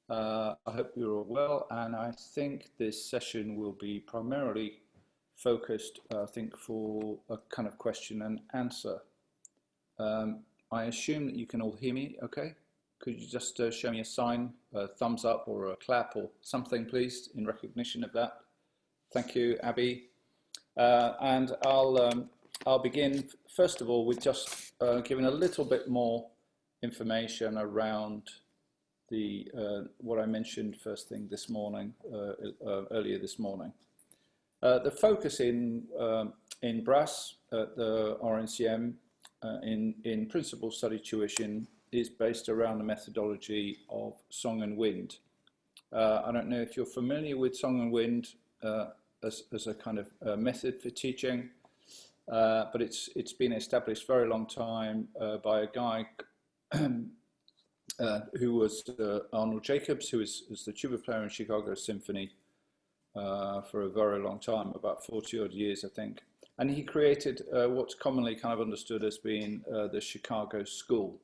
I hope you're all well, and I think this session will be primarily focused, I think, for a kind of question and answer. I assume that you can all hear me okay? Could you just show me a sign, a thumbs up or a clap or something, please, in recognition of that? Thank you, Abby. And I'll begin, first of all, with just giving a little bit more information around the what I mentioned first thing this morning, earlier this morning. The focus in brass at the RNCM in principal study tuition is based around the methodology of song and wind. I don't know if you're familiar with song and wind as a kind of method for teaching, but it's been established very long time by a guy who was Arnold Jacobs, who was the tuba player in Chicago Symphony for a very long time, about 40 odd years, I think. And he created what's commonly kind of understood as being the Chicago School.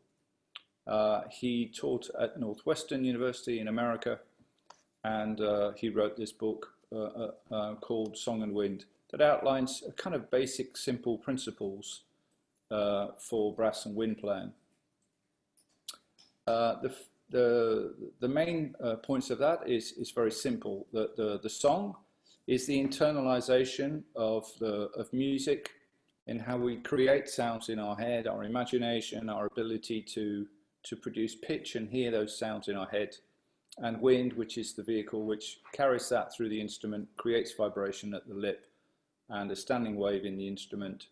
He taught at Northwestern University in America, and he wrote this book called Song and Wind that outlines a kind of basic, simple principles for brass and wind playing. The main points of that is very simple. The song is the internalization of music and how we create sounds in our head, our imagination, our ability to produce pitch and hear those sounds in our head. And wind, which is the vehicle which carries that through the instrument, creates vibration at the lip and a standing wave in the instrument.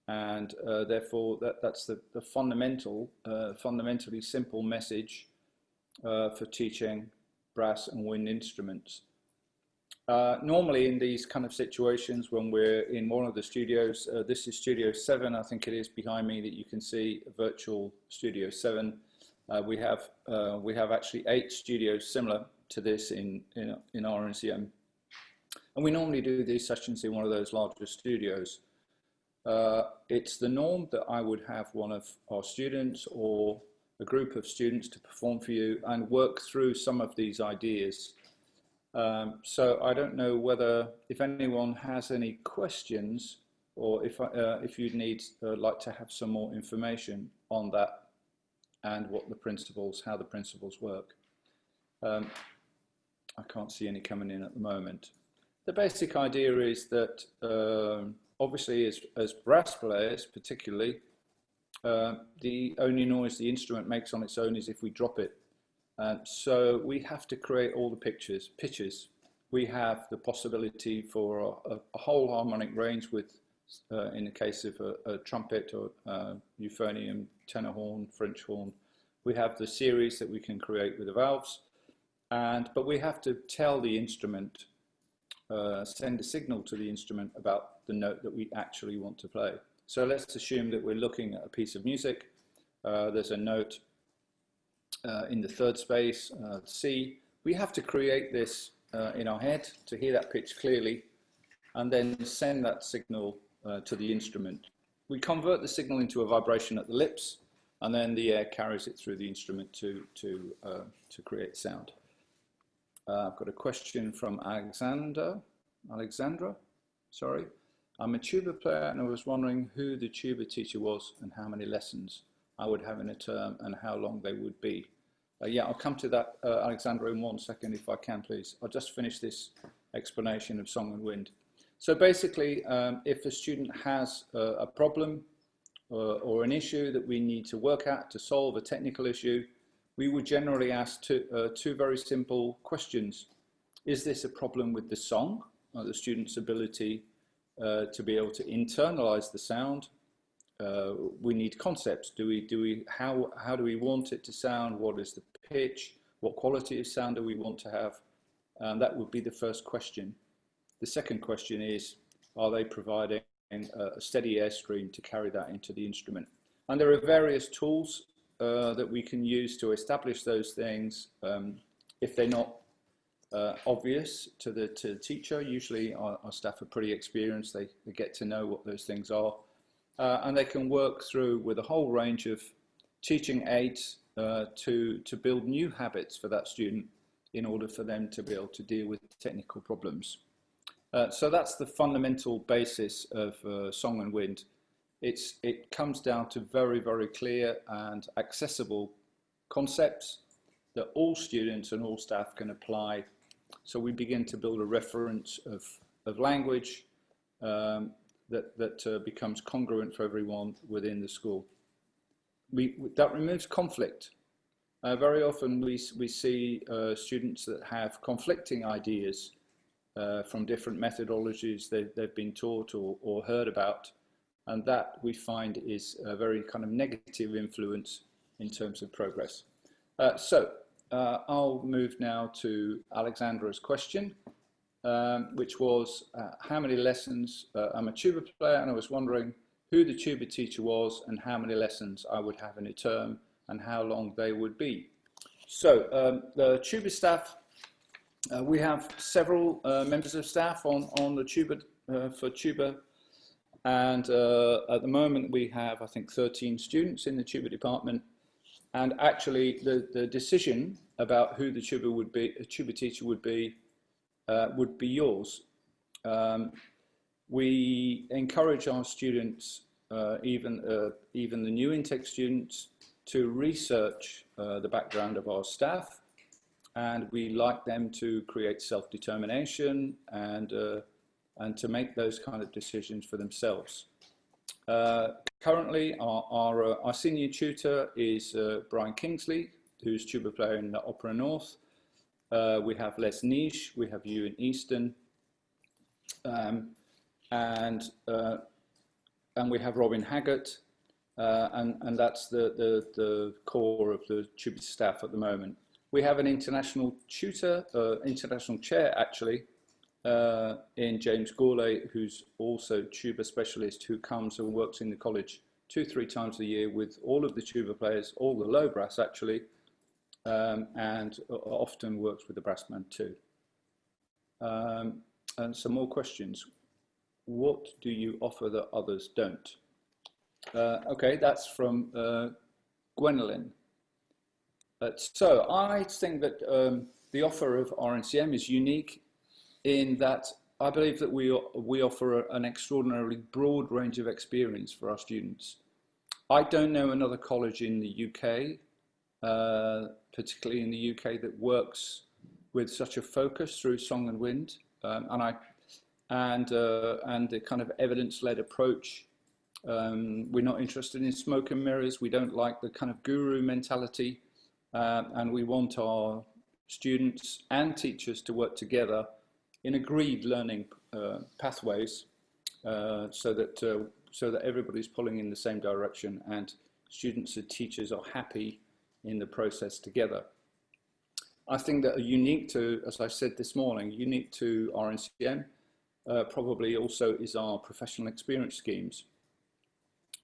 And therefore, that's the fundamentally simple message for teaching brass and wind instruments. Normally in these kind of situations, when we're in one of the studios, this is Studio 7, I think it is behind me that you can see, virtual Studio 7. We have actually 8 studios similar to this in RNCM. And we normally do these sessions in one of those larger studios. It's the norm that I would have one of our students or a group of students to perform for you and work through some of these ideas. So I don't know whether, if anyone has any questions, or if you'd need like to have some more information on that and what the principles, how the principles work. I can't see any coming in at the moment. The basic idea is that obviously as brass players particularly, the only noise the instrument makes on its own is if we drop it. So we have to create all the pitches. We have the possibility for a whole harmonic range with, in the case of a trumpet or euphonium, tenor horn, French horn. We have the series that we can create with the valves, but we have to tell the instrument, send a signal to the instrument about the note that we actually want to play. So let's assume that we're looking at a piece of music. There's a note in the third space, C. We have to create this in our head to hear that pitch clearly and then send that signal to the instrument. We convert the signal into a vibration at the lips, and then the air carries it through the instrument to create sound. I've got a question from Alexandra, sorry. I'm a tuba player and I was wondering who the tuba teacher was and how many lessons I would have in a term and how long they would be. Yeah, I'll come to that, Alexandra, in 1 second if I can, please. I'll just finish this explanation of song and wind. So basically, if a student has a problem or an issue that we need to work at to solve a technical issue, we would generally ask two very simple questions. Is this a problem with the song, or the student's ability to be able to internalize the sound? We need concepts. How do we want it to sound? What is the pitch? What quality of sound do we want to have? That would be the first question. The second question is, are they providing a steady airstream to carry that into the instrument? And there are various tools that we can use to establish those things. If they're not obvious to the teacher, usually our staff are pretty experienced. They get to know what those things are. And they can work through with a whole range of teaching aids to build new habits for that student in order for them to be able to deal with technical problems. So that's the fundamental basis of Song and Wind. It comes down to very, very clear and accessible concepts that all students and all staff can apply. So we begin to build a reference of language that becomes congruent for everyone within the school. That removes conflict. Very often we see students that have conflicting ideas from different methodologies they've been taught or heard about, and that we find is a very kind of negative influence in terms of progress. I'll move now to Alexandra's question, which was how many lessons, I'm a tuba player, and I was wondering who the tuba teacher was and how many lessons I would have in a term and how long they would be. So the tuba staff, we have several members of staff on the tuba, for tuba, and at the moment we have, I think, 13 students in the tuba department, and actually the decision about who the tuba would be, a tuba teacher would be yours. We encourage our students, even the new intake students, to research the background of our staff, and we like them to create self-determination and to make those kind of decisions for themselves. Currently, our senior tutor is Brian Kingsley, who's tuba player in the Opera North. We have Les Niche, we have Ewan Easton, and we have Robin Haggart, and that's the core of the tuba staff at the moment. We have an international tutor, international chair actually, in James Gourlay, who's also tuba specialist, who comes and works in the college 2-3 times a year with all of the tuba players, all the low brass actually, and often works with the brass band too. And some more questions. What do you offer that others don't? Okay, that's from Gwendolyn. So I think that the offer of RNCM is unique in that I believe that we offer an extraordinarily broad range of experience for our students. I don't know another college in the UK, particularly in the UK, that works with such a focus through Song and Wind, and the kind of evidence-led approach. We're not interested in smoke and mirrors. We don't like the kind of guru mentality, and we want our students and teachers to work together in agreed learning pathways, so that everybody's pulling in the same direction and students and teachers are happy in the process together. I think that unique to, as I said this morning, unique to RNCM probably also is our professional experience schemes.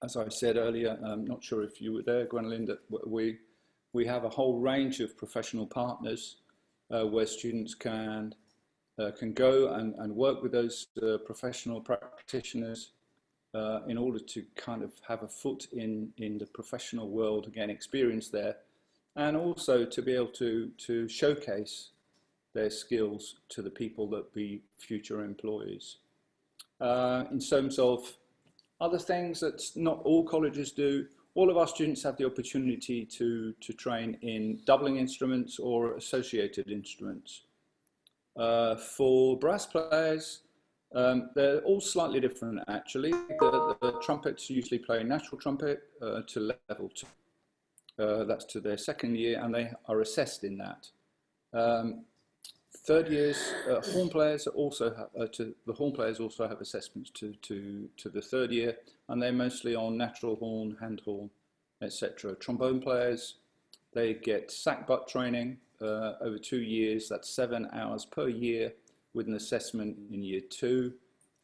As I said earlier, I'm not sure if you were there, Gwendolyn, that we have a whole range of professional partners where students can go and work with those professional practitioners in order to kind of have a foot in the professional world, again, experience there, and also to be able to showcase their skills to the people that be future employees. In terms of other things that not all colleges do, all of our students have the opportunity to train in doubling instruments or associated instruments. For brass players, they're all slightly different actually. The trumpets usually play natural trumpet to level 2. That's to their second year, and they are assessed in that. Third years, horn players also have assessments to the third year, and they're mostly on natural horn, hand horn, etc. Trombone players, they get sack butt training over 2 years. That's 7 hours per year with an assessment in year 2,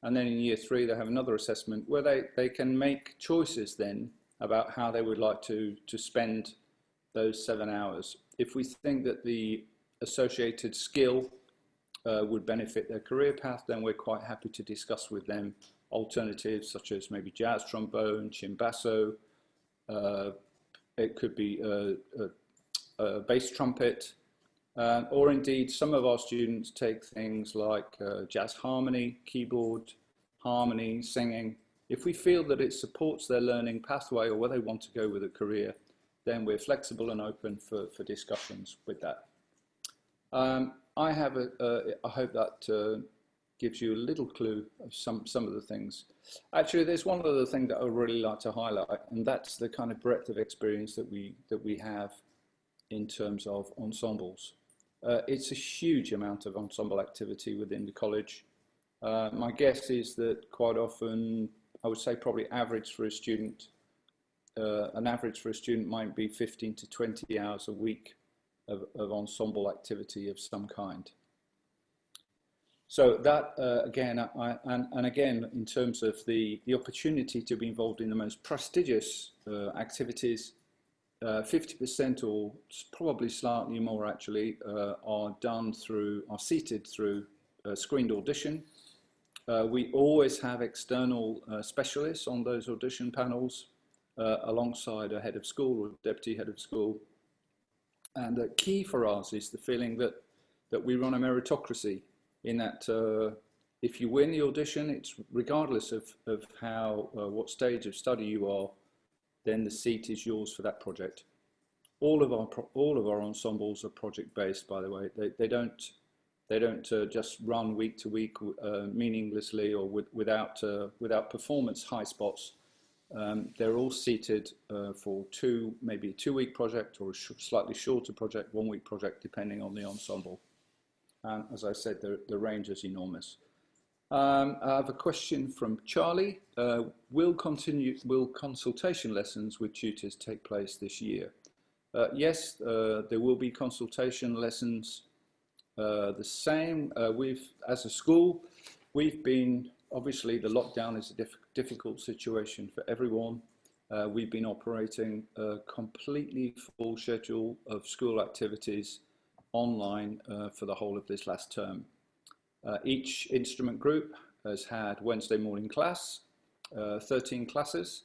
and then in year 3 they have another assessment where they can make choices then about how they would like to spend those 7 hours. If we think that the associated skill would benefit their career path, then we're quite happy to discuss with them alternatives such as maybe jazz trombone, cimbasso, it could be a bass trumpet, Or indeed, some of our students take things like jazz harmony, keyboard, harmony, singing. If we feel that it supports their learning pathway or where they want to go with a career, then we're flexible and open for discussions with that. I hope that gives you a little clue of some of the things. Actually, there's one other thing that I would really like to highlight, and that's the kind of breadth of experience that we have in terms of ensembles. It's a huge amount of ensemble activity within the college. My guess is that quite often, I would say probably average for a student, an average for a student might be 15 to 20 hours a week of ensemble activity of some kind. So that again, again, in terms of the opportunity to be involved in the most prestigious activities, 50% or probably slightly more actually are seated through screened audition. We always have external specialists on those audition panels alongside a head of school or deputy head of school. And the key for us is the feeling that we run a meritocracy, in that if you win the audition, it's regardless of how what stage of study you are, then the seat is yours for that project. All of our ensembles are project based, by the way. They don't just run week to week meaninglessly or without performance high spots. They're all seated for maybe a 2-week project or a slightly shorter project, 1-week project, depending on the ensemble. And as I said, the range is enormous. I have a question from Charlie. Will consultation lessons with tutors take place this year? Yes, there will be consultation lessons. The same, as a school, we've been, obviously the lockdown is a difficult situation for everyone. We've been operating a completely full schedule of school activities online for the whole of this last term. Each instrument group has had Wednesday morning class, 13 classes,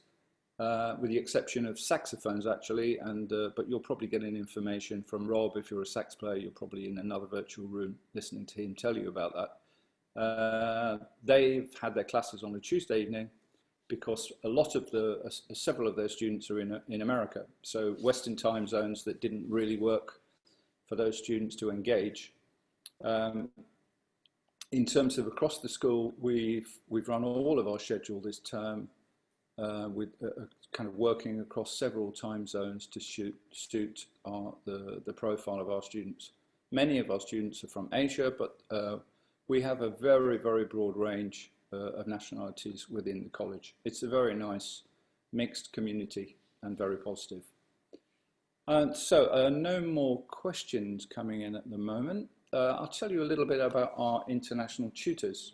with the exception of saxophones actually, but you're probably getting information from Rob. If you're a sax player, you're probably in another virtual room listening to him tell you about that. They've had their classes on a Tuesday evening because several of their students are in America. So Western time zones that didn't really work for those students to engage. In terms of across the school, we've run all of our schedule this term with kind of working across several time zones to suit the profile of our students. Many of our students are from Asia, but we have a very, very broad range of nationalities within the college. It's a very nice mixed community and very positive. So no more questions coming in at the moment. I'll tell you a little bit about our international tutors.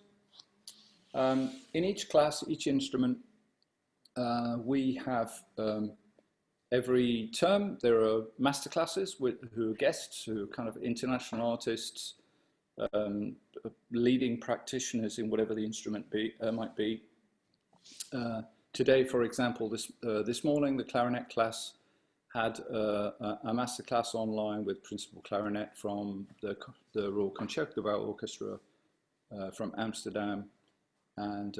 In each class, each instrument, we have every term there are masterclasses who are guests, who are kind of international artists, leading practitioners in whatever the instrument might be. Today, for example, this morning, the clarinet class had a masterclass online with principal clarinet from the Royal Concertgebouw Orchestra from Amsterdam, and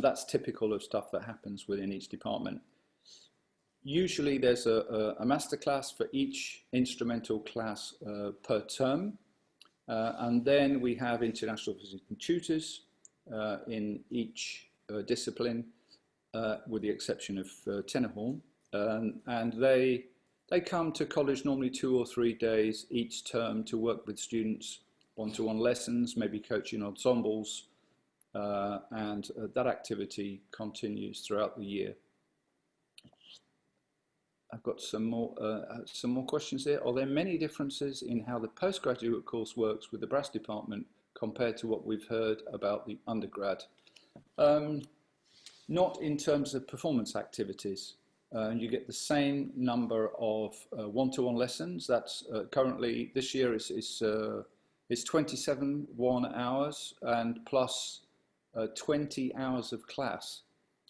that's typical of stuff that happens within each department. Usually there's a masterclass for each instrumental class per term, and then we have international visiting tutors in each discipline, with the exception of tenor horn. And they come to college normally 2 or 3 days each term to work with students, one-to-one lessons, maybe coaching ensembles, and that activity continues throughout the year. I've got some more questions here. Are there many differences in how the postgraduate course works with the brass department compared to what we've heard about the undergrad? Not in terms of performance activities. You get the same number of one-to-one lessons. That's currently this year is 27 1-hours and plus 20 hours of class.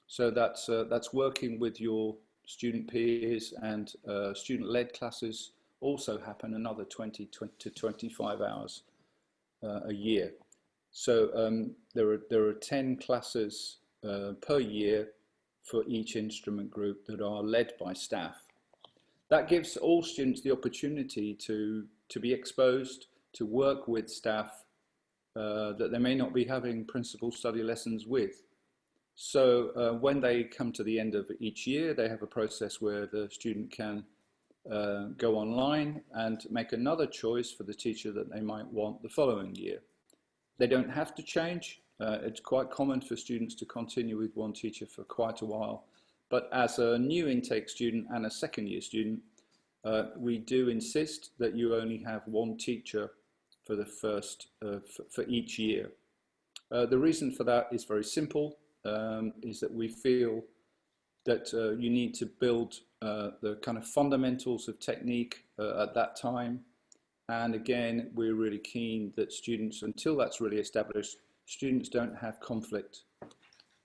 So that's working with your student peers and student-led classes also happen another 20 to 25 hours a year. So there are 10 classes per year for each instrument group that are led by staff. That gives all students the opportunity to be exposed, to work with staff that they may not be having principal study lessons with. So when they come to the end of each year, they have a process where the student can go online and make another choice for the teacher that they might want the following year. They don't have to change. It's quite common for students to continue with one teacher for quite a while. But as a new intake student and a second year student, we do insist that you only have one teacher for the first, for each year. The reason for that is very simple, is that we feel that you need to build the kind of fundamentals of technique at that time. And again, we're really keen that students, until that's really established, students don't have conflict.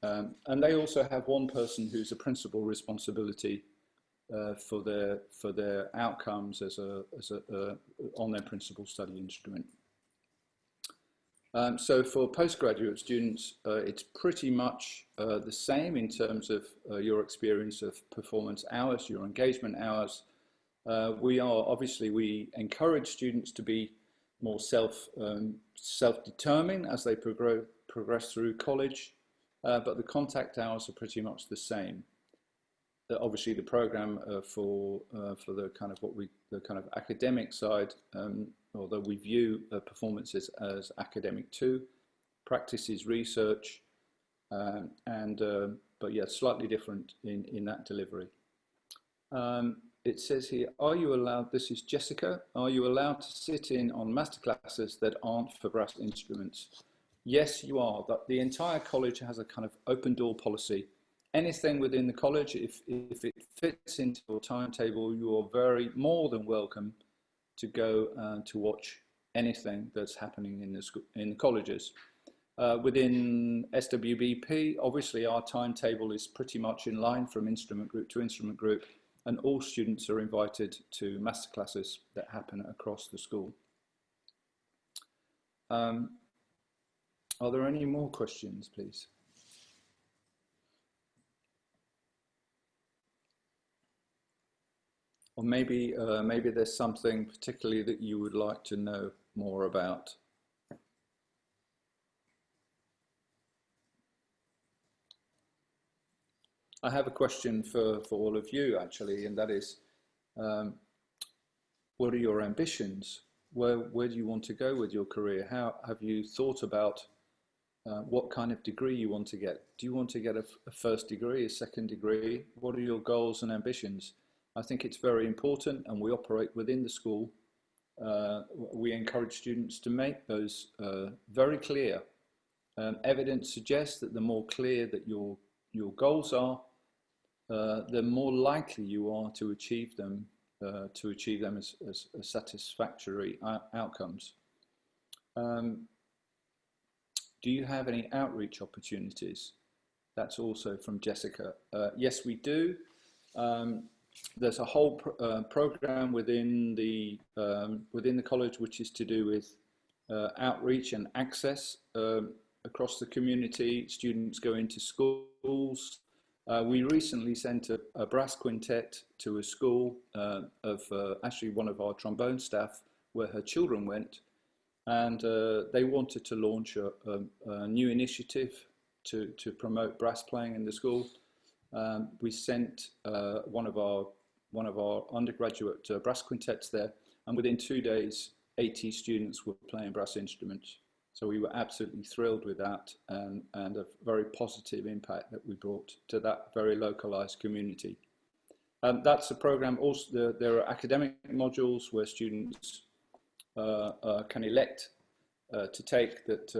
And they also have one person who's a principal responsibility for their outcomes on their principal study instrument. So for postgraduate students, it's pretty much the same in terms of your experience of performance hours, your engagement hours. We encourage students to be more self-determined as they progress through college, but the contact hours are pretty much the same. Obviously, the program for the kind of the kind of academic side, although we view performances as academic too, practice is research, but yeah, slightly different in that delivery. It says here, are you allowed, this is Jessica, are you allowed to sit in on masterclasses that aren't for brass instruments? Yes, you are. The entire college has a kind of open door policy. Anything within the college, if it fits into your timetable, you are more than welcome to go to watch anything that's happening in the colleges. Within SWBP, obviously our timetable is pretty much in line from instrument group to instrument group, and all students are invited to masterclasses that happen across the school. Are there any more questions, please? Or maybe there's something particularly that you would like to know more about. I have a question for all of you actually, and that is, what are your ambitions? Where do you want to go with your career? How have you thought about what kind of degree you want to get? Do you want to get a first degree, a second degree? What are your goals and ambitions? I think it's very important, and we operate within the school. We encourage students to make those very clear. Evidence suggests that the more clear that your goals are, the more likely you are to achieve them as satisfactory outcomes. Do you have any outreach opportunities? That's also from Jessica. Yes, we do. There's a whole program within the college which is to do with outreach and access across the community. Students go into schools. We recently sent a brass quintet to a school of actually one of our trombone staff, where her children went, and they wanted to launch a new initiative to promote brass playing in the school. We sent one of our undergraduate brass quintets there, and within 2 days 80 students were playing brass instruments. So we were absolutely thrilled with that, and a very positive impact that we brought to that very localized community. That's a program. Also, there are academic modules where students can elect to take that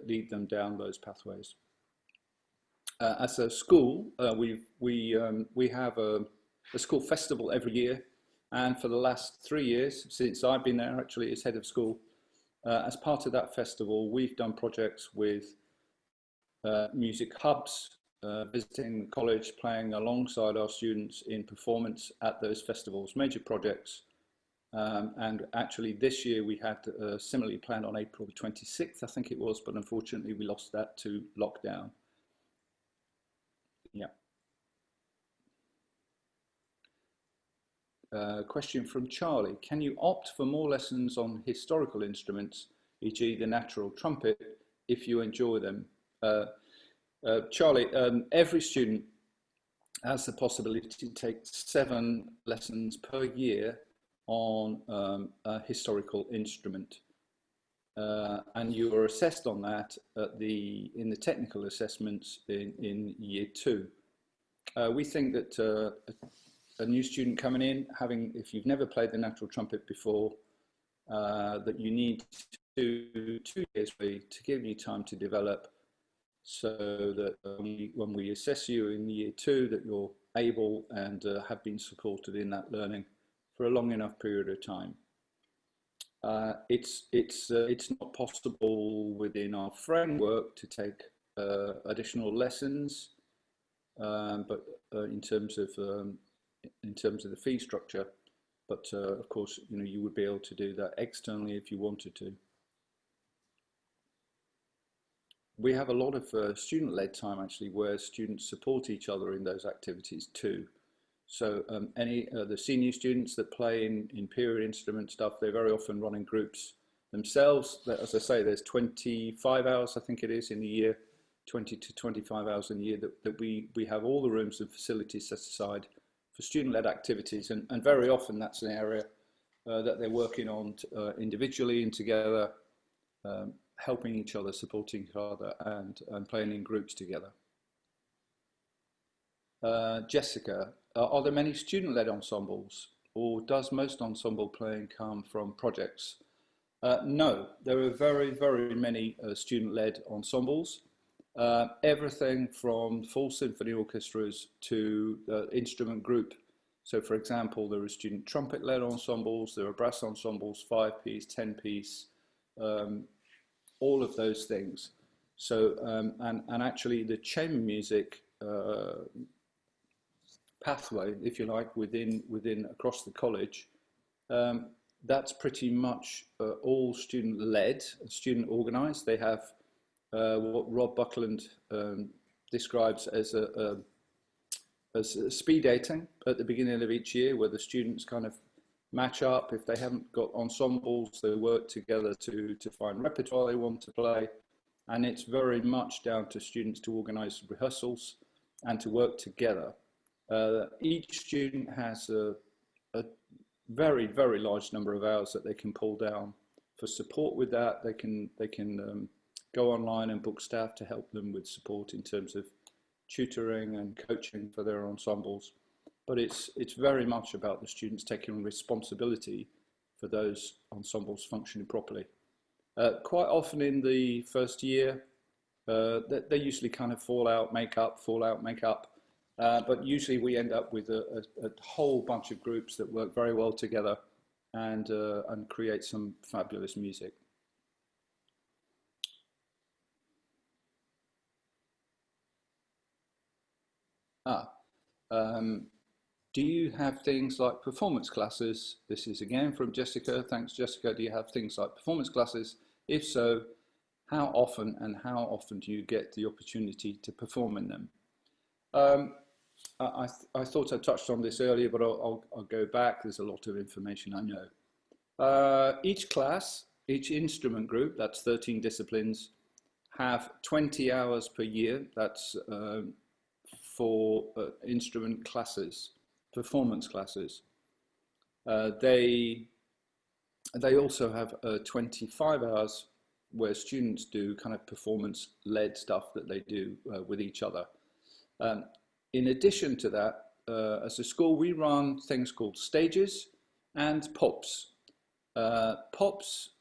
lead them down those pathways. As a school, we have a school festival every year, and for the last 3 years, since I've been there actually as head of school, as part of that festival, we've done projects with music hubs, visiting the college, playing alongside our students in performance at those festivals, major projects. And actually this year we had similarly planned on April the 26th, I think it was, but unfortunately we lost that to lockdown. Yeah. Question from Charlie. Can you opt for more lessons on historical instruments, e.g. the natural trumpet, if you enjoy them? Charlie, every student has the possibility to take 7 lessons per year on a historical instrument. And you are assessed on that at in the technical assessments in year 2. We think that a new student coming in, if you've never played the natural trumpet before, that you need to 2 years to give you time to develop, so that when we assess you in year 2, that you're able and have been supported in that learning for a long enough period of time. It's not possible within our framework to take additional lessons, but in terms of the fee structure. But of course, you would be able to do that externally if you wanted to. We have a lot of student-led time actually, where students support each other in those activities too. So the senior students that play in period instrument stuff, they're very often running groups themselves. As I say, there's 25 hours, I think it is, in the year, 20 to 25 hours in the year that we have all the rooms and facilities set aside for student-led activities, and very often that's an area that they're working on individually and together, helping each other, supporting each other, and playing in groups together. Jessica, are there many student-led ensembles, or does most ensemble playing come from projects? No, there are very, very many student-led ensembles. Everything from full symphony orchestras to instrument group. So for example, there are student trumpet-led ensembles, there are brass ensembles, 5-piece, 10-piece, all of those things. So, and actually the chamber music pathway, if you like, within across the college, that's pretty much all student-led, student-organised. They have what Rob Buckland describes as speed dating at the beginning of each year, where the students kind of match up. If they haven't got ensembles, they work together to find repertoire they want to play. And it's very much down to students to organise rehearsals and to work together. Each student has a very, very large number of hours that they can pull down for support with that. They can go online and book staff to help them with support in terms of tutoring and coaching for their ensembles. But it's very much about the students taking responsibility for those ensembles functioning properly. Quite often in the first year, they usually kind of fall out, make up. But usually we end up with a whole bunch of groups that work very well together and create some fabulous music. Do you have things like performance classes? This is again from Jessica. Thanks, Jessica. Do you have things like performance classes? If so, how often do you get the opportunity to perform in them? I thought I touched on this earlier, but I'll go back. There's a lot of information I know. Each class, each instrument group, that's 13 disciplines, have 20 hours per year. That's for instrument classes, performance classes. They also have 25 hours where students do kind of performance-led stuff that they do with each other. In addition to that, as a school, we run things called stages and POPs. POPs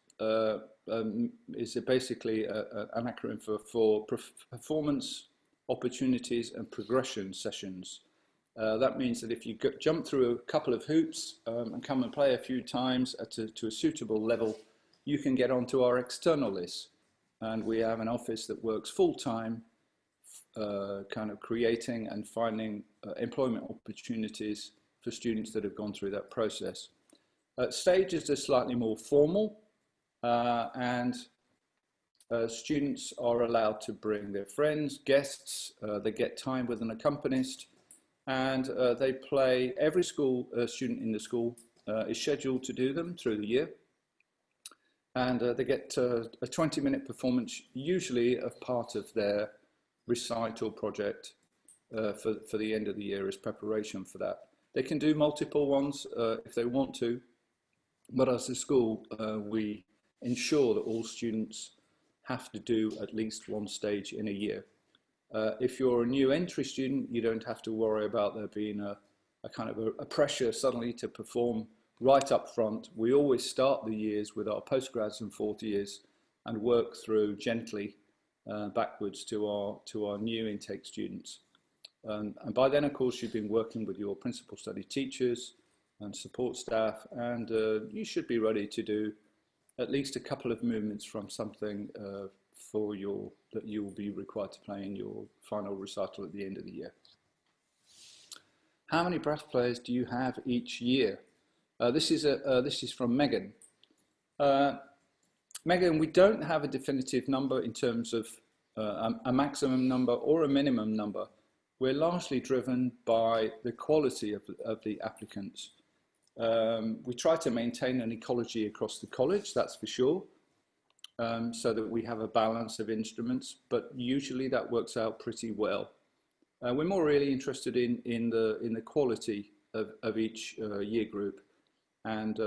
is basically an acronym for performance opportunities and progression sessions. That means that if you jump through a couple of hoops and come and play a few times to a suitable level, you can get onto our external list. And we have an office that works full-time, kind of creating and finding employment opportunities for students that have gone through that process. Stages are slightly more formal, and students are allowed to bring their friends, guests, they get time with an accompanist, and they play. Every school student in the school is scheduled to do them through the year, and they get a 20-minute performance, usually of part of their recital project for the end of the year as preparation for that. They can do multiple ones if they want to, but as a school, we ensure that all students have to do at least one stage in a year. If you're a new entry student, you don't have to worry about there being a kind of a pressure suddenly to perform right up front. We always start the years with our postgrads and fourth years and work through gently backwards to our new intake students. And by then, of course, you've been working with your principal study teachers and support staff, and you should be ready to do at least a couple of movements from something that you will be required to play in your final recital at the end of the year. How many brass players do you have each year? This is from Megan. Megan, we don't have a definitive number in terms of a maximum number or a minimum number. We're largely driven by the quality of the applicants. We try to maintain an ecology across the college, that's for sure, so that we have a balance of instruments, but usually that works out pretty well. We're more really interested in the quality of each year group, and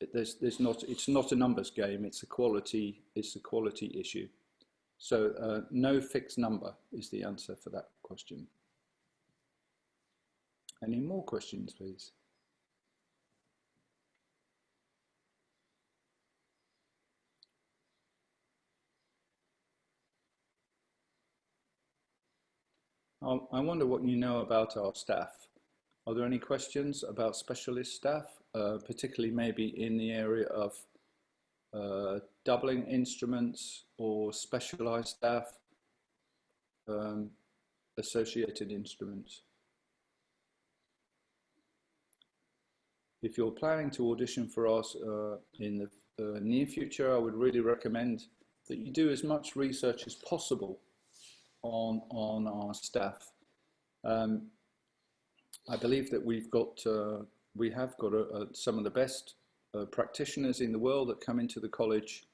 it's not a numbers game, it's a quality issue. So no fixed number is the answer for that question. Any more questions, please? I wonder what you know about our staff. Are there any questions about specialist staff, particularly maybe in the area of doubling instruments or specialized staff, associated instruments? If you're planning to audition for us in the near future, I would really recommend that you do as much research as possible on our staff. I believe that we have got some of the best practitioners in the world that come into the college,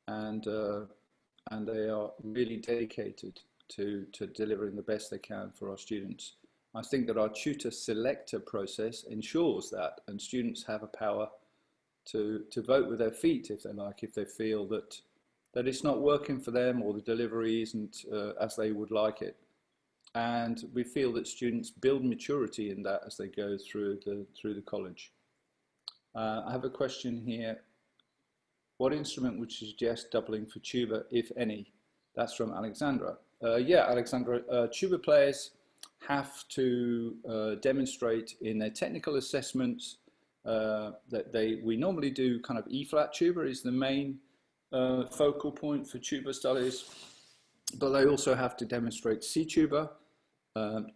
and they are really dedicated to delivering the best they can for our students. I think that our tutor selector process ensures that, and students have a power to vote with their feet if they like, if they feel that it's not working for them or the delivery isn't as they would like it. And we feel that students build maturity in that as they go through the college. I have a question here. What instrument would you suggest doubling for tuba, if any? That's from Alexandra. Yeah, Alexandra, tuba players have to demonstrate in their technical assessments that we normally do kind of E-flat tuba is the main focal point for tuba studies, but they also have to demonstrate C tuba,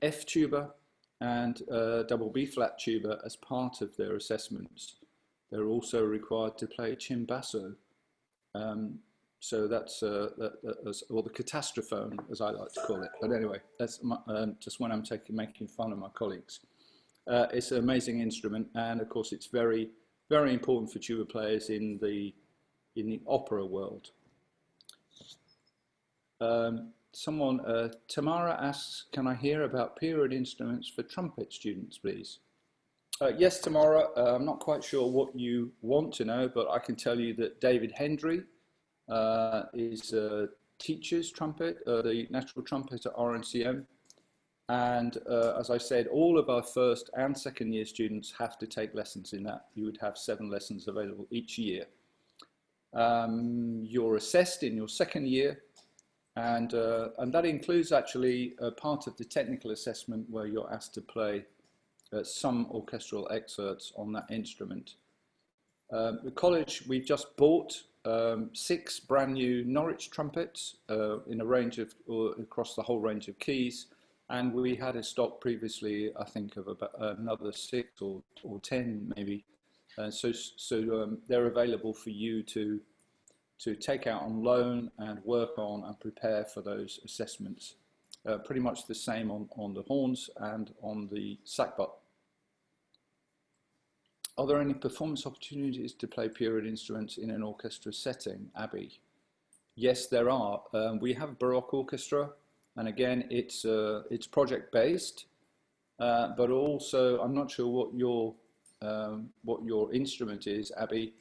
F tuba, and double B-flat tuba as part of their assessments. They're also required to play cimbasso. So that's or the catastrophone, as I like to call it. But anyway, that's just when I'm making fun of my colleagues. It's an amazing instrument, and of course, it's very, very important for tuba players in the opera world. Tamara asks, can I hear about period instruments for trumpet students, please? Yes, Tamara, I'm not quite sure what you want to know, but I can tell you that David Hendry is teaches trumpet, the natural trumpet at RNCM. And as I said, all of our first and second year students have to take lessons in that. You would have 7 lessons available each year. You're assessed in your second year, and that includes actually part of the technical assessment where you're asked to play some orchestral excerpts on that instrument. The college, we've just bought 6 brand new Norwich trumpets in a range of, across the whole range of keys, and we had a stock previously, I think, of about another 6 or 10 maybe So they're available for you to take out on loan and work on and prepare for those assessments. Pretty much the same on the horns and on the sackbut. Are there any performance opportunities to play period instruments in an orchestra setting, Abby? Yes, there are. We have a Baroque orchestra, and again, it's project based, but also I'm not sure what your instrument is, Abby.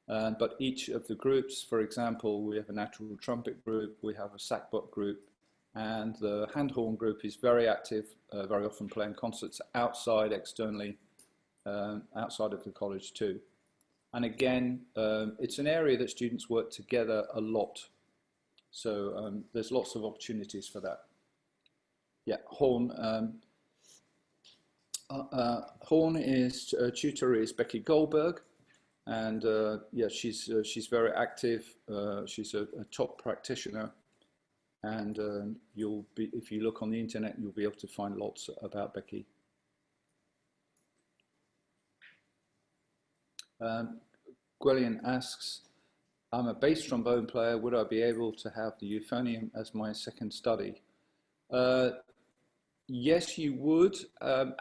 But each of the groups, for example, we have a natural trumpet group, we have a sackbut group, and the hand horn group is very active, very often playing concerts outside, externally, outside of the college too. And again, it's an area that students work together a lot. So there's lots of opportunities for that. Yeah, horn. Horn is tutor is Becky Goldberg. And yeah, she's very active. She's a top practitioner, and if you look on the internet, you'll be able to find lots about Becky. Gwillian asks, I'm a bass trombone player. Would I be able to have the euphonium as my second study? Yes, you would,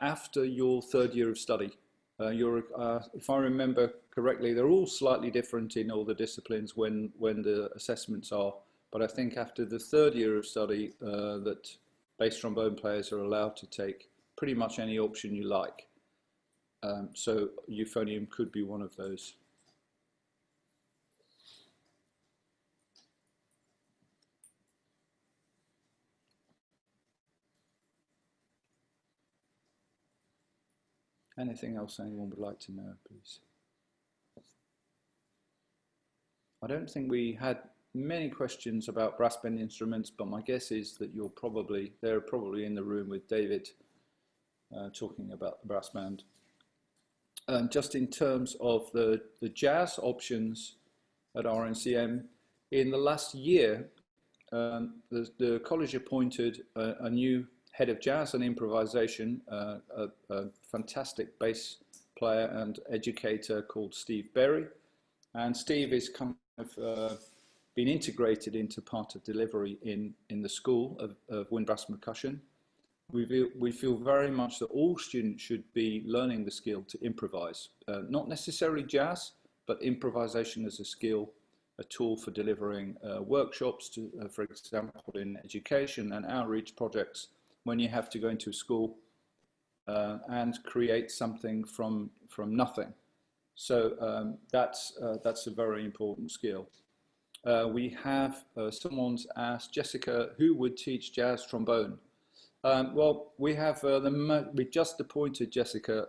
after your third year of study. If I remember correctly, they're all slightly different in all the disciplines when the assessments are. But I think after the third year of study, that bass trombone players are allowed to take pretty much any option you like. So euphonium could be one of those. Anything else anyone would like to know, please? I don't think we had many questions about brass band instruments, but my guess is that they're probably in the room with David talking about the brass band. Just in terms of the jazz options at RNCM, in the last year, the college appointed a new head of jazz and improvisation, a fantastic bass player and educator called Steve Berry. And Steve is kind of been integrated into part of delivery in the school of wind brass percussion. We feel very much that all students should be learning the skill to improvise, not necessarily jazz, but improvisation as a skill, a tool for delivering workshops, for example, in education and outreach projects, when you have to go into a school and create something from nothing. So that's a very important skill. We have someone's asked, Jessica, who would teach jazz trombone? Well, we have we just appointed Jessica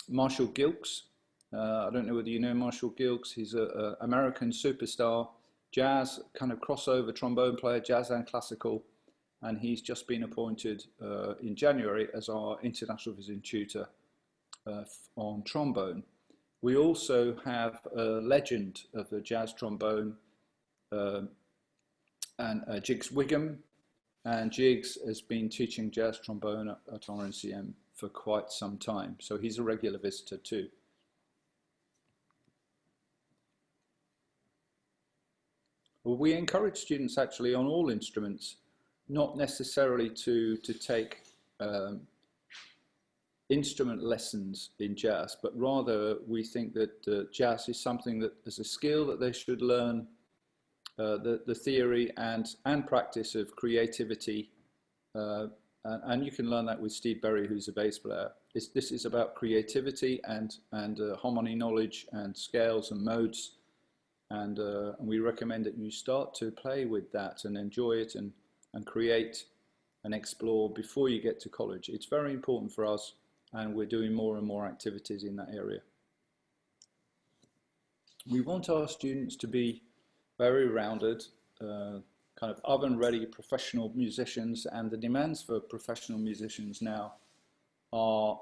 Marshall Gilks. I don't know whether you know Marshall Gilks. He's an American superstar, jazz kind of crossover trombone player, jazz and classical, and he's just been appointed in January as our international visiting tutor on trombone. We also have a legend of the jazz trombone, and Jiggs Wiggum, and Jiggs has been teaching jazz trombone at RNCM for quite some time, so he's a regular visitor too. Well, we encourage students actually on all instruments, not necessarily to take instrument lessons in jazz, but rather we think that jazz is something that is a skill that they should learn, the theory and practice of creativity, and you can learn that with Steve Berry, who's a bass player. This is about creativity and harmony knowledge and scales and modes, and we recommend that you start to play with that and enjoy it and create and explore before you get to college. It's very important for us, and we're doing more and more activities in that area. We want our students to be very rounded, kind of oven-ready professional musicians, and the demands for professional musicians now are,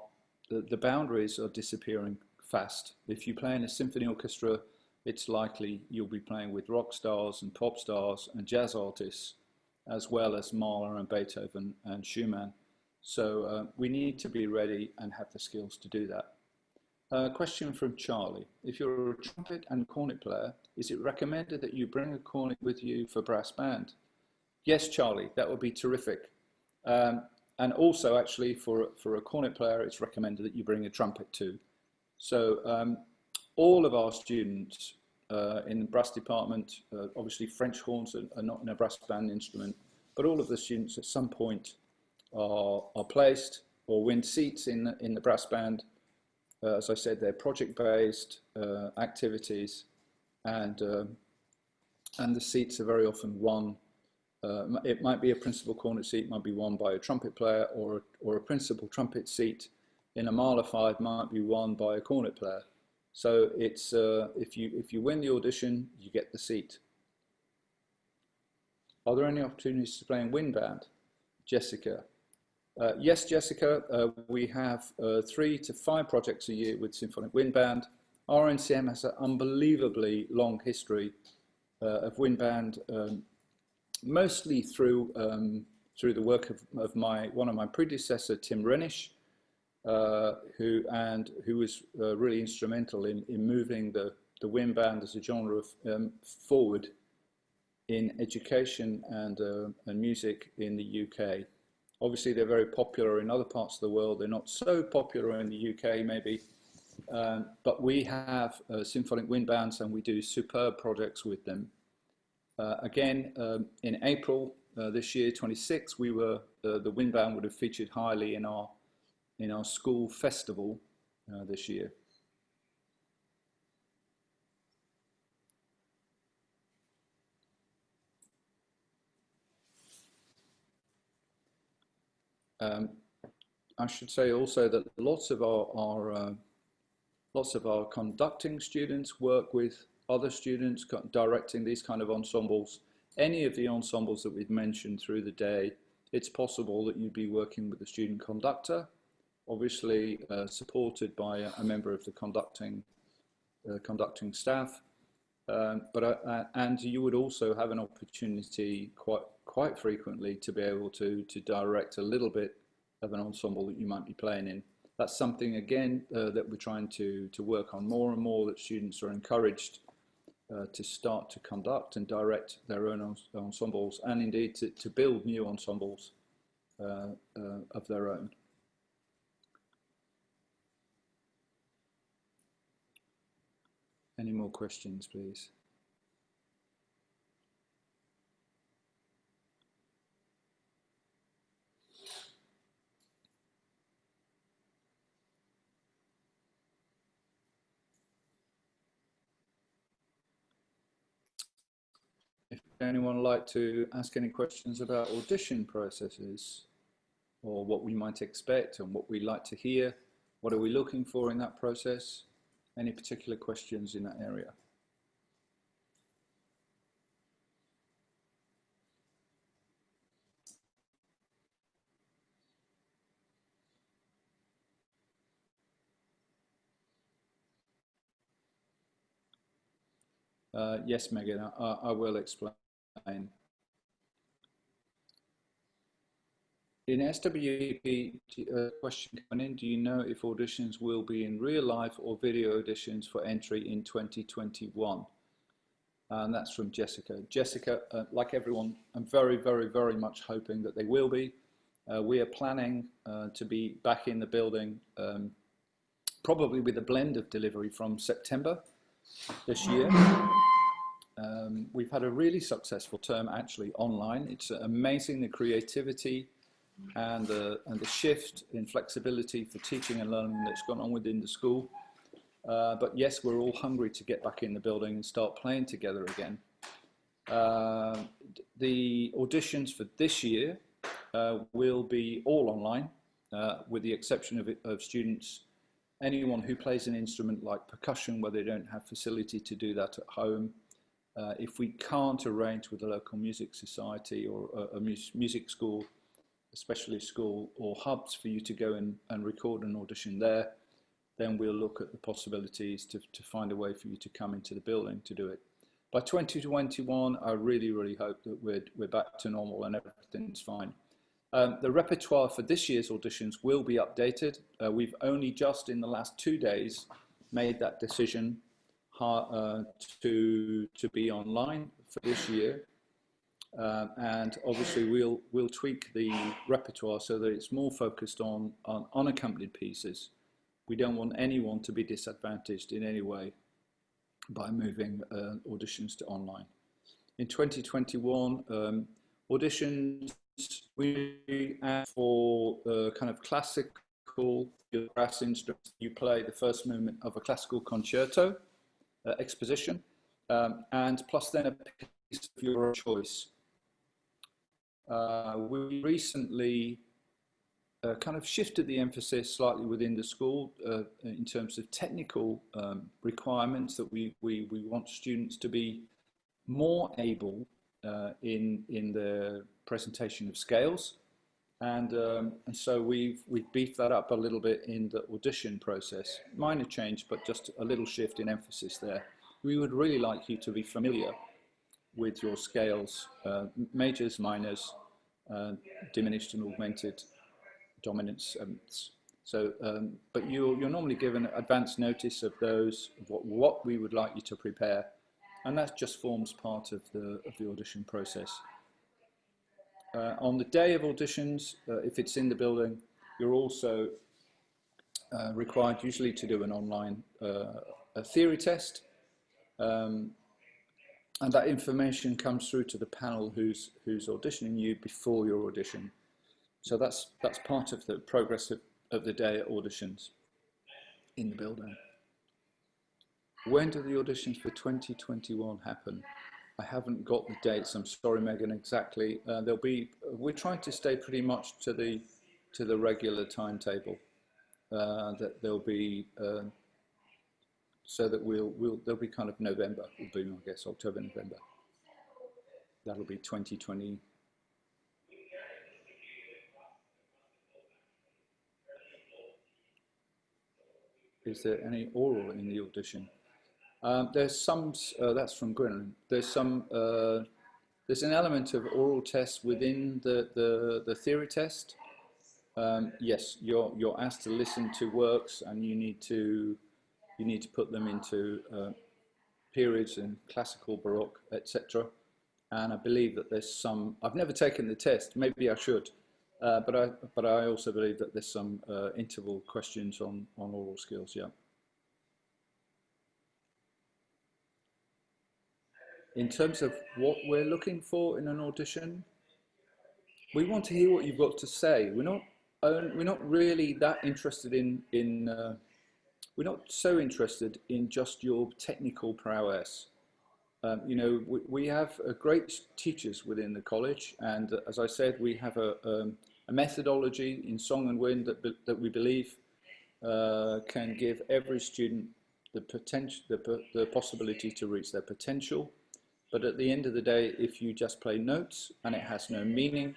the boundaries are disappearing fast. If you play in a symphony orchestra, it's likely you'll be playing with rock stars and pop stars and jazz artists, as well as Mahler and Beethoven and Schumann. So we need to be ready and have the skills to do that. Question from Charlie. If you're a trumpet and cornet player, is it recommended that you bring a cornet with you for brass band? Yes, Charlie, that would be terrific. And also, actually, for a cornet player, it's recommended that you bring a trumpet too. So all of our students in the brass department, obviously French horns are not in a brass band instrument, but all of the students at some point are placed or win seats in the brass band. As I said, they're project-based activities, and the seats are very often won. It might be a principal cornet seat, might be won by a trumpet player, or a principal trumpet seat in a Mahler might be won by a cornet player. So it's if you win the audition, you get the seat. Are there any opportunities to play in wind band? Jessica. Yes, Jessica, we have 3 to 5 projects a year with Symphonic Wind Band. RNCM has an unbelievably long history of wind band, mostly through the work of one of my predecessor, Tim Renish, who was really instrumental in moving the wind band as a genre forward in education and music in the UK. Obviously, they're very popular in other parts of the world. They're not so popular in the UK, maybe. But we have symphonic wind bands, and we do superb projects with them. Again, in April this year, 26, the wind band would have featured highly in our school festival this year. I should say also that lots of our conducting students work with other students directing these kind of ensembles. Any of the ensembles that we've mentioned through the day, it's possible that you'd be working with a student conductor, obviously supported by a member of the conducting staff. And you would also have an opportunity quite frequently to be able to direct a little bit of an ensemble that you might be playing in. That's something, again, that we're trying to work on more and more, that students are encouraged to start to conduct and direct their own ensembles, and indeed to build new ensembles of their own. Any more questions, please? If anyone would like to ask any questions about audition processes, or what we might expect and what we like to hear, what are we looking for in that process? Any particular questions in that area? Yes, Megan, I will explain. In SWEP, question coming in, do you know if auditions will be in real life or video auditions for entry in 2021? And that's from Jessica. Jessica, like everyone, I'm very, very, very much hoping that they will be. We are planning to be back in the building, probably with a blend of delivery from September this year. We've had a really successful term actually online. It's amazing the creativity and the shift in flexibility for teaching and learning that's gone on within the school. But yes, we're all hungry to get back in the building and start playing together again. The auditions for this year will be all online, with the exception of students, anyone who plays an instrument like percussion where they don't have facility to do that at home. If we can't arrange with a local music society or a music school, a specialist school, or hubs for you to go and record an audition there, then we'll look at the possibilities to find a way for you to come into the building to do it. By 2021, I really, really hope that we're back to normal and everything's fine. The repertoire for this year's auditions will be updated. We've only just in the last 2 days made that decision to be online for this year. And obviously we'll tweak the repertoire so that it's more focused on unaccompanied pieces. We don't want anyone to be disadvantaged in any way by moving auditions to online. In 2021, auditions we add for kind of classical brass instruments. You play the first movement of a classical concerto exposition, and plus then a piece of your choice. We recently kind of shifted the emphasis slightly within the school in terms of technical requirements, that we want students to be more able in the presentation of scales, and so we've beefed that up a little bit in the audition process. Minor change, but just a little shift in emphasis there. We would really like you to be familiar with your scales, majors, minors, diminished and augmented, dominants. But you're normally given advance notice of those, what we would like you to prepare, and that just forms part of the audition process. On the day of auditions, if it's in the building, you're also required usually to do an online a theory test, and that information comes through to the panel who's auditioning you before your audition. So that's part of the progress of the day at auditions in the building. When do the auditions for 2021 happen? I haven't got the dates. I'm sorry, Megan. Exactly. We're trying to stay pretty much to the regular timetable. That there'll be so that there'll be kind of November. Will be, I guess, October, November. That'll be 2020. Is there any oral in the audition? There's some, that's from Gwynn. There's an element of oral test within the theory test. Yes, you're asked to listen to works, and you need to put them into periods in classical, Baroque, etc. And I believe that there's some. I've never taken the test. Maybe I should, but I also believe that there's some interval questions on oral skills. Yeah. In terms of what we're looking for in an audition, we want to hear what you've got to say. We're not really that interested we're not so interested in just your technical prowess. You know, we have great teachers within the college, and as I said, we have a methodology in Song and Wind that we believe can give every student the potential, the possibility to reach their potential. But at the end of the day, if you just play notes and it has no meaning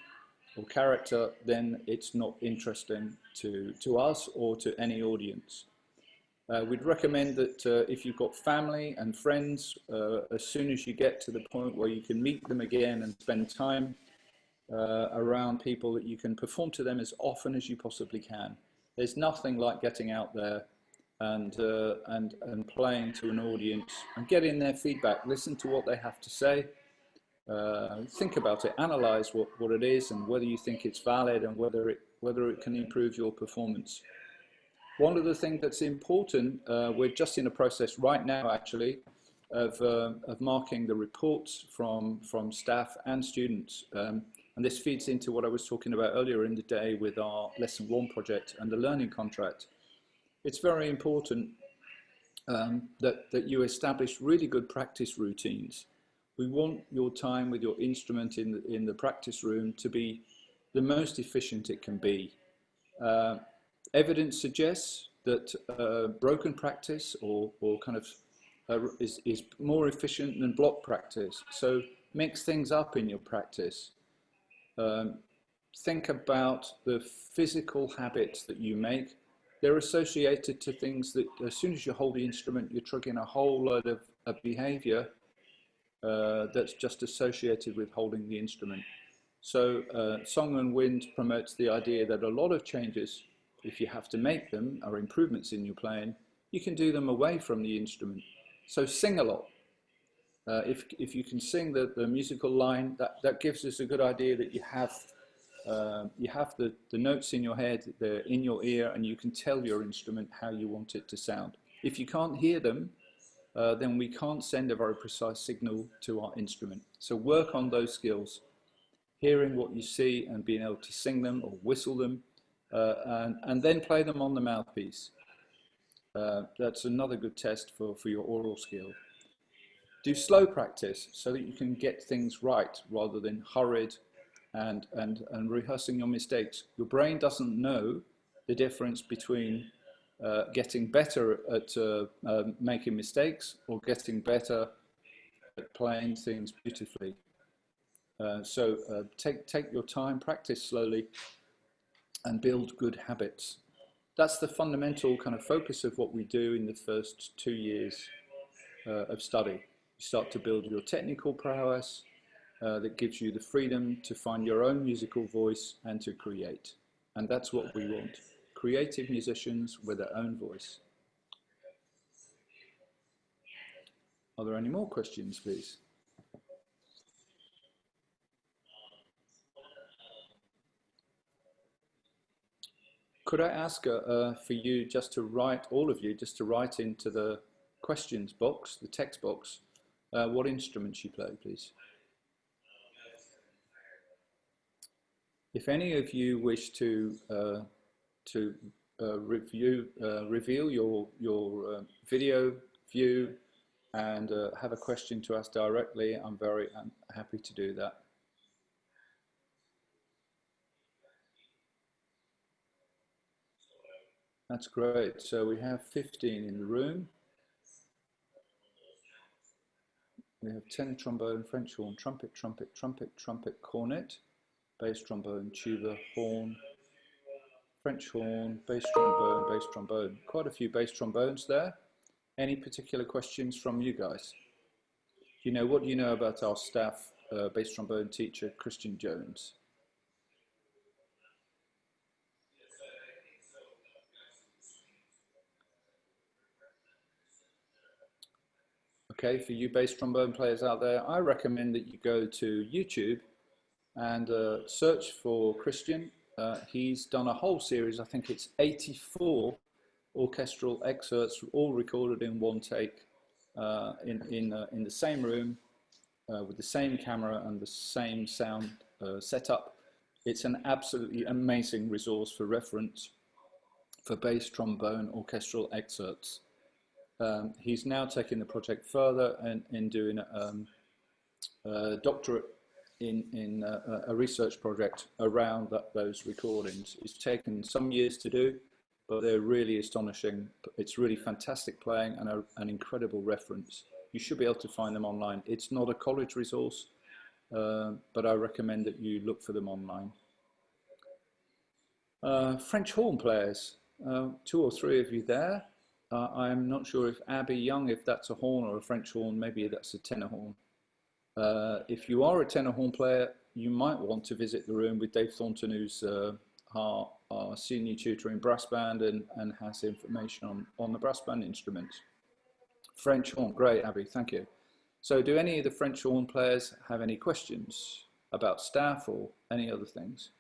or character, then it's not interesting to us or to any audience. We'd recommend that if you've got family and friends, as soon as you get to the point where you can meet them again and spend time around people, that you can perform to them as often as you possibly can. There's nothing like getting out there and playing to an audience and getting their feedback. Listen to what they have to say. Think about it. Analyze what it is and whether you think it's valid and whether it can improve your performance. One of the things that's important, we're just in a process right now, actually, of marking the reports from staff and students. And this feeds into what I was talking about earlier in the day with our Lesson 1 project and the learning contract. It's very important that you establish really good practice routines. We want your time with your instrument in the practice room to be the most efficient it can be. Evidence suggests that broken practice or kind of is more efficient than block practice. So mix things up in your practice. Think about the physical habits that you make. They're associated to things that as soon as you hold the instrument, you're triggering a whole load of behavior that's just associated with holding the instrument. So Song and Wind promotes the idea that a lot of changes, if you have to make them, are improvements in your playing, you can do them away from the instrument. So sing a lot. If you can sing the musical line, that gives us a good idea that you have the notes in your head, they're in your ear, and you can tell your instrument how you want it to sound. If you can't hear them, then we can't send a very precise signal to our instrument. So work on those skills, hearing what you see and being able to sing them or whistle them, and then play them on the mouthpiece. That's another good test for your oral skill. Do slow practice so that you can get things right rather than hurried and rehearsing your mistakes. Your brain doesn't know the difference between getting better at making mistakes or getting better at playing things beautifully. So take your time, practice slowly, and build good habits. That's the fundamental kind of focus of what we do in the first 2 years of study. You start to build your technical prowess that gives you the freedom to find your own musical voice and to create. And that's what we want. Creative musicians with their own voice. Are there any more questions, please? Could I ask for you just to write, all of you, just to write into the questions box, the text box, what instruments you play, please? If any of you wish to reveal your video view and have a question to ask directly, I'm very happy to do that. That's great. So we have 15 in the room. We have tenor trombone, French horn, trumpet, trumpet, trumpet, trumpet, cornet, bass trombone, tuba, horn, French horn, bass trombone, bass trombone. Quite a few bass trombones there. Any particular questions from you guys? What do you know about our staff bass trombone teacher, Christian Jones? Okay, for you bass trombone players out there, I recommend that you go to YouTube and search for Christian. He's done a whole series, I think it's 84 orchestral excerpts, all recorded in one take in the same room with the same camera and the same sound setup. It's an absolutely amazing resource for reference for bass trombone orchestral excerpts. He's now taking the project further and doing a doctorate in a research project around those recordings. It's taken some years to do, but they're really astonishing. It's really fantastic playing and an incredible reference. You should be able to find them online. It's not a college resource, but I recommend that you look for them online. French horn players, 2 or 3 of you there. I'm not sure if Abby Young, if that's a horn or a French horn, maybe that's a tenor horn. If you are a tenor horn player, you might want to visit the room with Dave Thornton, who's our senior tutor in brass band and has information on the brass band instruments. French horn, great, Abby, thank you. So do any of the French horn players have any questions about staff or any other things?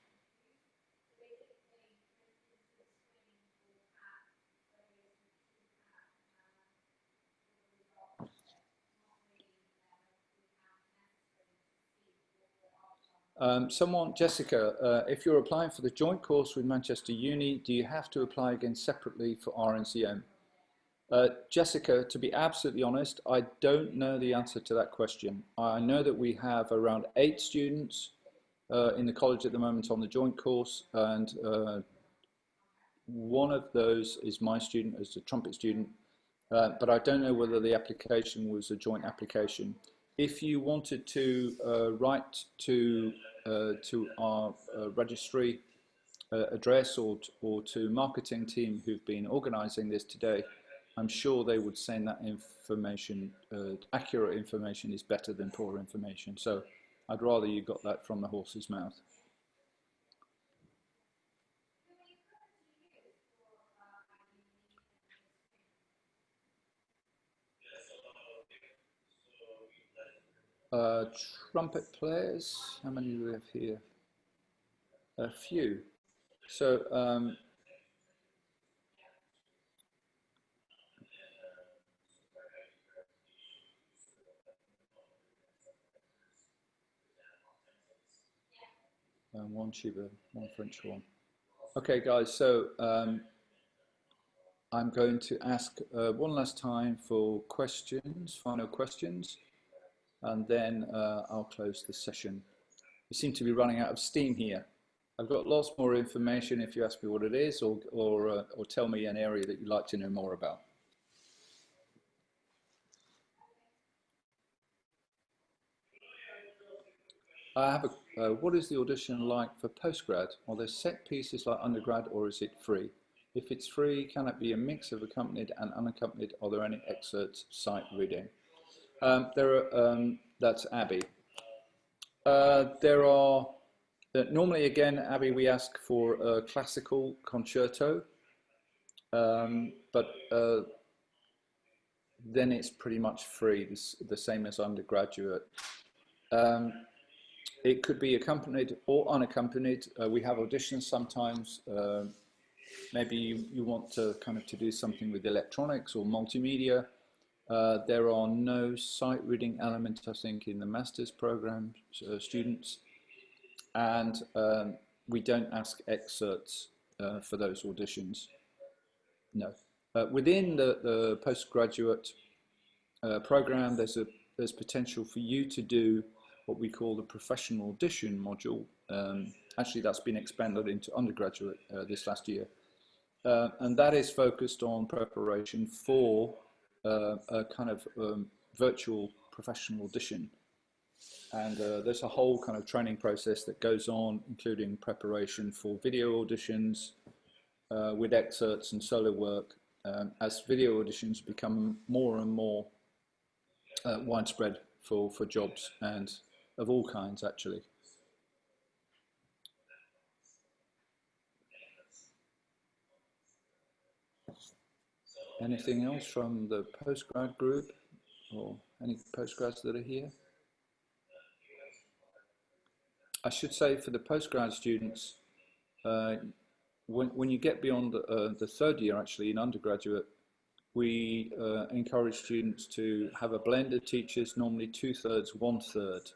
Jessica, if you're applying for the joint course with Manchester Uni, do you have to apply again separately for RNCM? Jessica, to be absolutely honest, I don't know the answer to that question. I know that we have around 8 students in the college at the moment on the joint course, and one of those is my student, as a trumpet student, but I don't know whether the application was a joint application. If you wanted to write to our registry address or to marketing team who've been organising this today, I'm sure they would send that information. Accurate information is better than poor information. So I'd rather you got that from the horse's mouth. Trumpet players, how many do we have here? A few. So one tuba, one French horn. Okay, guys, so I'm going to ask one last time for questions, final questions, and then I'll close the session. We seem to be running out of steam here. I've got lots more information if you ask me what it is, or tell me an area that you'd like to know more about. I have what is the audition like for postgrad? Are there set pieces like undergrad, or is it free? If it's free, can it be a mix of accompanied and unaccompanied? Are there any excerpts, sight reading? That's Abby. There are, normally again, Abby, we ask for a classical concerto, but then it's pretty much free, the same as undergraduate. It could be accompanied or unaccompanied. We have auditions sometimes. Maybe you want to kind of to do something with electronics or multimedia. There are no sight reading elements, I think, in the master's program students, and we don't ask excerpts for those auditions. No. Within the postgraduate program, there's potential for you to do what we call the professional audition module. Actually, that's been expanded into undergraduate this last year. And that is focused on preparation for a kind of virtual professional audition. And there's a whole kind of training process that goes on, including preparation for video auditions with excerpts and solo work, as video auditions become more and more widespread for jobs and of all kinds, actually. Anything else from the postgrad group or any postgrads that are here? I should say for the postgrad students, when you get beyond the third year, actually in undergraduate, we encourage students to have a blend of teachers, normally 2/3, 1/3.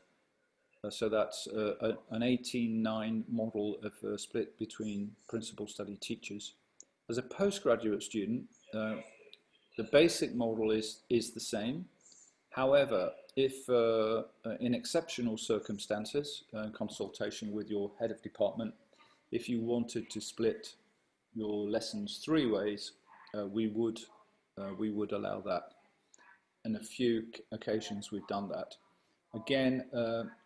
So that's an 18-9 model of a split between principal study teachers. As a postgraduate student, the basic model is the same. However, if in exceptional circumstances, consultation with your head of department, if you wanted to split your lessons 3 ways, we would allow that. On a few occasions we've done that. Again,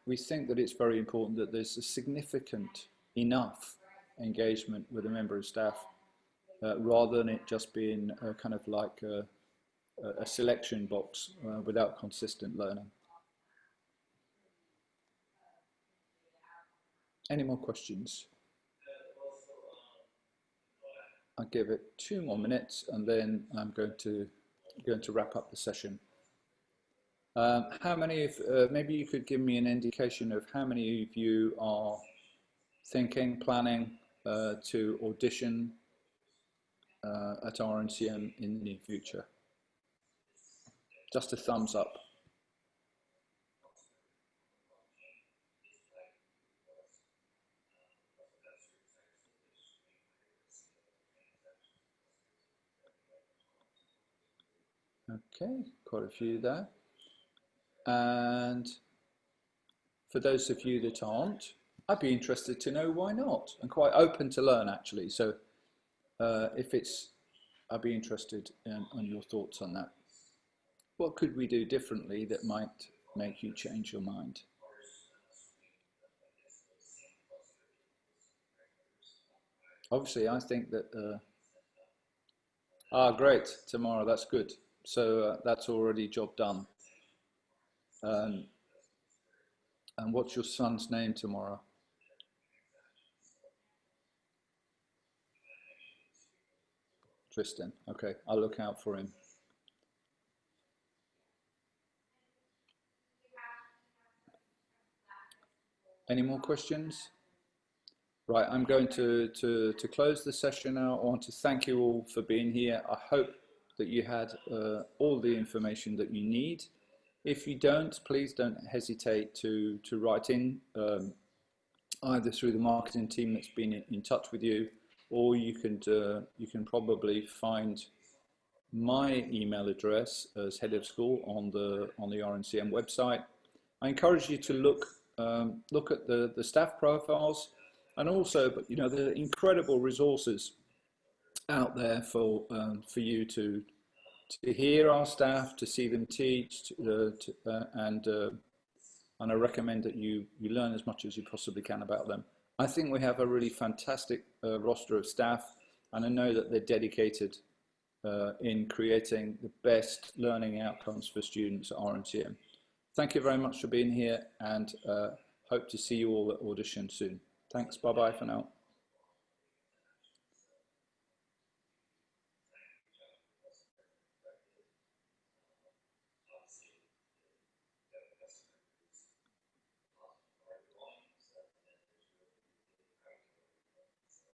we think that it's very important that there's a significant enough engagement with a member of staff rather than it just being kind of like a selection box without consistent learning. Any more questions? I'll give it 2 more minutes and then I'm going to wrap up the session. How many of, maybe you could give me an indication of how many of you are planning to audition at RNCM in the near future? Just a thumbs up. Okay, quite a few there. And for those of you that aren't, I'd be interested to know why not. I'm quite open to learn, actually. So if it's, I'd be interested on your thoughts on that. What could we do differently that might make you change your mind? Obviously, I think that, great, tomorrow, that's good. So that's already job done. And what's your son's name tomorrow? Tristan. Okay, I'll look out for him. Any more questions? Right, I'm going to close the session now. I want to thank you all for being here. I hope that you had all the information that you need. If you don't, please don't hesitate to write in, either through the marketing team that's been in touch with you, or you can probably find my email address as head of school on the RNCM website. I encourage you to look at the staff profiles, and also, the incredible resources out there for you to hear our staff, to see them teach, and I recommend that you learn as much as you possibly can about them. I think we have a really fantastic roster of staff, and I know that they're dedicated in creating the best learning outcomes for students at RNCM. Thank you very much for being here, and hope to see you all at audition soon. Thanks, bye-bye for now.